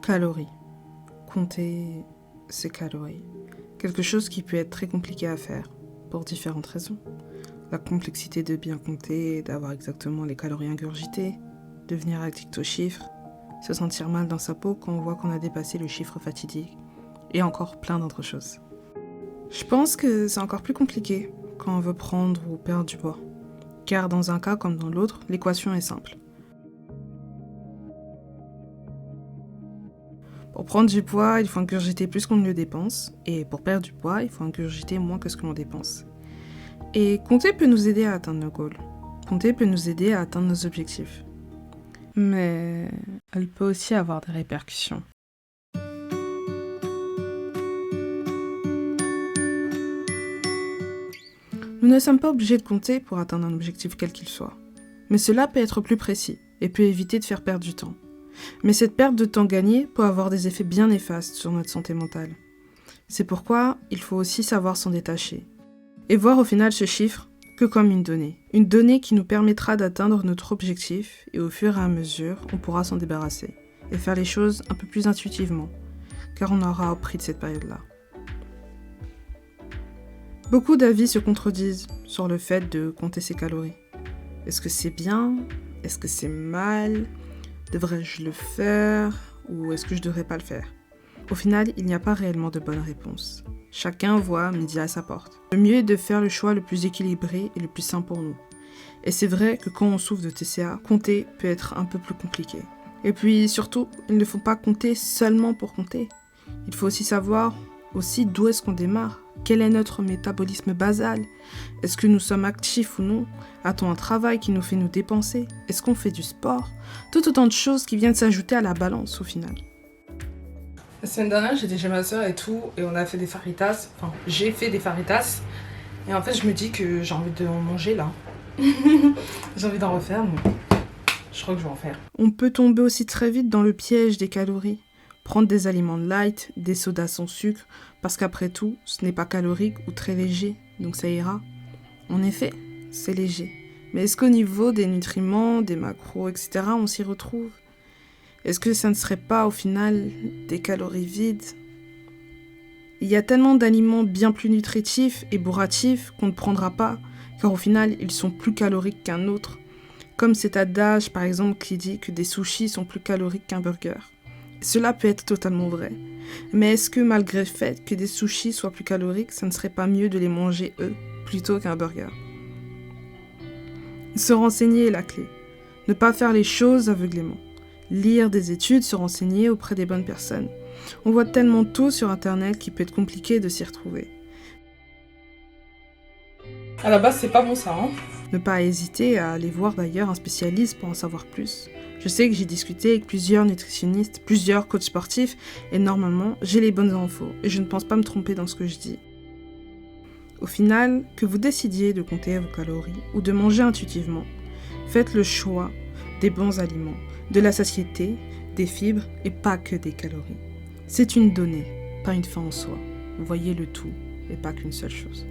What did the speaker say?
Calories. Compter ses calories. Quelque chose qui peut être très compliqué à faire, pour différentes raisons. La complexité de bien compter, d'avoir exactement les calories ingurgitées, devenir addict aux chiffres, se sentir mal dans sa peau quand on voit qu'on a dépassé le chiffre fatidique, et encore plein d'autres choses. Je pense que c'est encore plus compliqué quand on veut prendre ou perdre du poids, car dans un cas comme dans l'autre, l'équation est simple. Pour prendre du poids, il faut ingurgiter plus qu'on ne le dépense, et pour perdre du poids, il faut ingurgiter moins que ce que l'on dépense. Et compter peut nous aider à atteindre nos goals. Compter peut nous aider à atteindre nos objectifs. Mais elle peut aussi avoir des répercussions. Nous ne sommes pas obligés de compter pour atteindre un objectif quel qu'il soit. Mais cela peut être plus précis et peut éviter de faire perdre du temps. Mais cette perte de temps gagné peut avoir des effets bien néfastes sur notre santé mentale. C'est pourquoi il faut aussi savoir s'en détacher. Et voir au final ce chiffre que comme une donnée qui nous permettra d'atteindre notre objectif et au fur et à mesure, on pourra s'en débarrasser et faire les choses un peu plus intuitivement, car on aura appris de cette période-là. Beaucoup d'avis se contredisent sur le fait de compter ses calories. Est-ce que c'est bien? Est-ce que c'est mal? Devrais-je le faire? Ou est-ce que je ne devrais pas le faire? Au final, il n'y a pas réellement de bonne réponse. Chacun voit midi à sa porte. Le mieux est de faire le choix le plus équilibré et le plus sain pour nous. Et c'est vrai que quand on souffre de TCA, compter peut être un peu plus compliqué. Et puis surtout, il ne faut pas compter seulement pour compter. Il faut aussi savoir d'où est-ce qu'on démarre. Quel est notre métabolisme basal? Est-ce que nous sommes actifs ou non? A-t-on un travail qui nous fait nous dépenser? Est-ce qu'on fait du sport? Tout autant de choses qui viennent s'ajouter à la balance au final. La semaine dernière, j'étais chez ma soeur et tout, et on a fait des faritas. Enfin, j'ai fait des faritas. Et en fait, je me dis que j'ai envie d'en manger là. J'ai envie d'en refaire, donc je crois que je vais en faire. On peut tomber aussi très vite dans le piège des calories. Prendre des aliments light, des sodas sans sucre, parce qu'après tout, ce n'est pas calorique ou très léger, donc ça ira. En effet, c'est léger. Mais est-ce qu'au niveau des nutriments, des macros, etc., on s'y retrouve? Est-ce que ça ne serait pas au final des calories vides? Il y a tellement d'aliments bien plus nutritifs et bourratifs qu'on ne prendra pas, car au final, ils sont plus caloriques qu'un autre. Comme cet adage, par exemple, qui dit que des sushis sont plus caloriques qu'un burger. Cela peut être totalement vrai. Mais est-ce que malgré le fait que des sushis soient plus caloriques, ça ne serait pas mieux de les manger eux, plutôt qu'un burger? Se renseigner est la clé. Ne pas faire les choses aveuglément. Lire des études, se renseigner auprès des bonnes personnes. On voit tellement tout sur internet qu'il peut être compliqué de s'y retrouver. À la base, c'est pas bon ça, hein? Ne pas hésiter à aller voir d'ailleurs un spécialiste pour en savoir plus. Je sais que j'ai discuté avec plusieurs nutritionnistes, plusieurs coachs sportifs, et normalement, j'ai les bonnes infos, et je ne pense pas me tromper dans ce que je dis. Au final, que vous décidiez de compter vos calories ou de manger intuitivement, faites le choix des bons aliments, de la satiété, des fibres et pas que des calories. C'est une donnée, pas une fin en soi. Voyez le tout et pas qu'une seule chose.